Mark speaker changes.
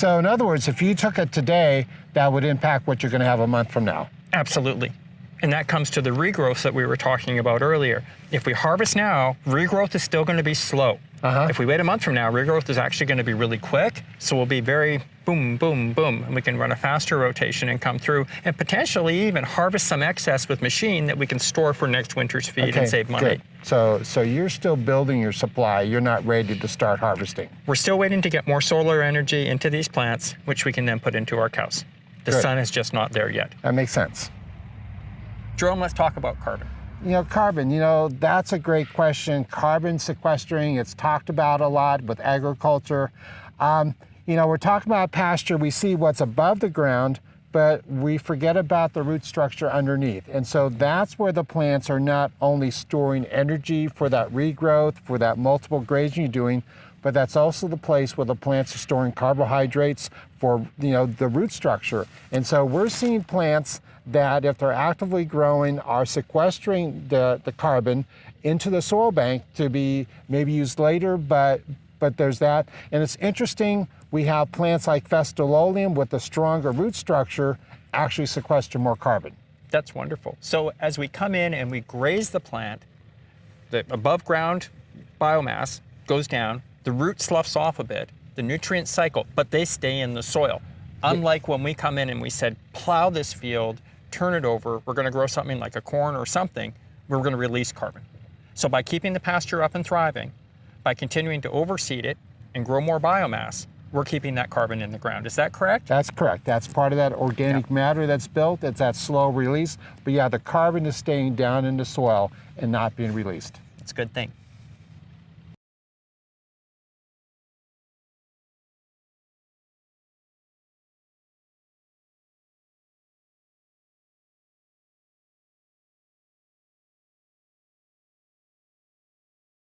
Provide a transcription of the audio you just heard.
Speaker 1: So in other words, if you took it today, that would impact what you're going to have a month from now.
Speaker 2: Absolutely. And that comes to the regrowth that we were talking about earlier. If we harvest now, regrowth is still going to be slow. If we wait a month from now, regrowth is actually going to be really quick. So we'll be very boom, boom, boom. And we can run a faster rotation and come through and potentially even harvest some excess with machine that we can store for next winter's feed and save money.
Speaker 1: Good. So you're still building your supply. You're not ready to start harvesting.
Speaker 2: We're still waiting to get more solar energy into these plants, which we can then put into our cows. The sun is just not there yet.
Speaker 1: That makes sense.
Speaker 2: Jerome, let's talk about carbon.
Speaker 1: Carbon, that's a great question. Carbon sequestering, it's talked about a lot with agriculture. We're talking about pasture, we see what's above the ground, but we forget about the root structure underneath. And so that's where the plants are not only storing energy for that regrowth, for that multiple grazing you're doing, but that's also the place where the plants are storing carbohydrates for the root structure. And so we're seeing plants that, if they're actively growing, are sequestering the carbon into the soil bank to be maybe used later, but there's that. And it's interesting, we have plants like Festilolium with a stronger root structure actually sequester more carbon.
Speaker 2: That's wonderful. So as we come in and we graze the plant, the above ground biomass goes down, the root sloughs off a bit, the nutrients cycle, but they stay in the soil. Unlike when we come in and we said, plow this field, turn it over, we're going to grow something like a corn or something, we're going to release carbon. So by keeping the pasture up and thriving, by continuing to overseed it and grow more biomass, we're keeping that carbon in the ground. Is that correct?
Speaker 1: That's correct. That's part of that organic matter that's built. It's that slow release. But yeah, the carbon is staying down in the soil and not being released.
Speaker 2: That's a good thing.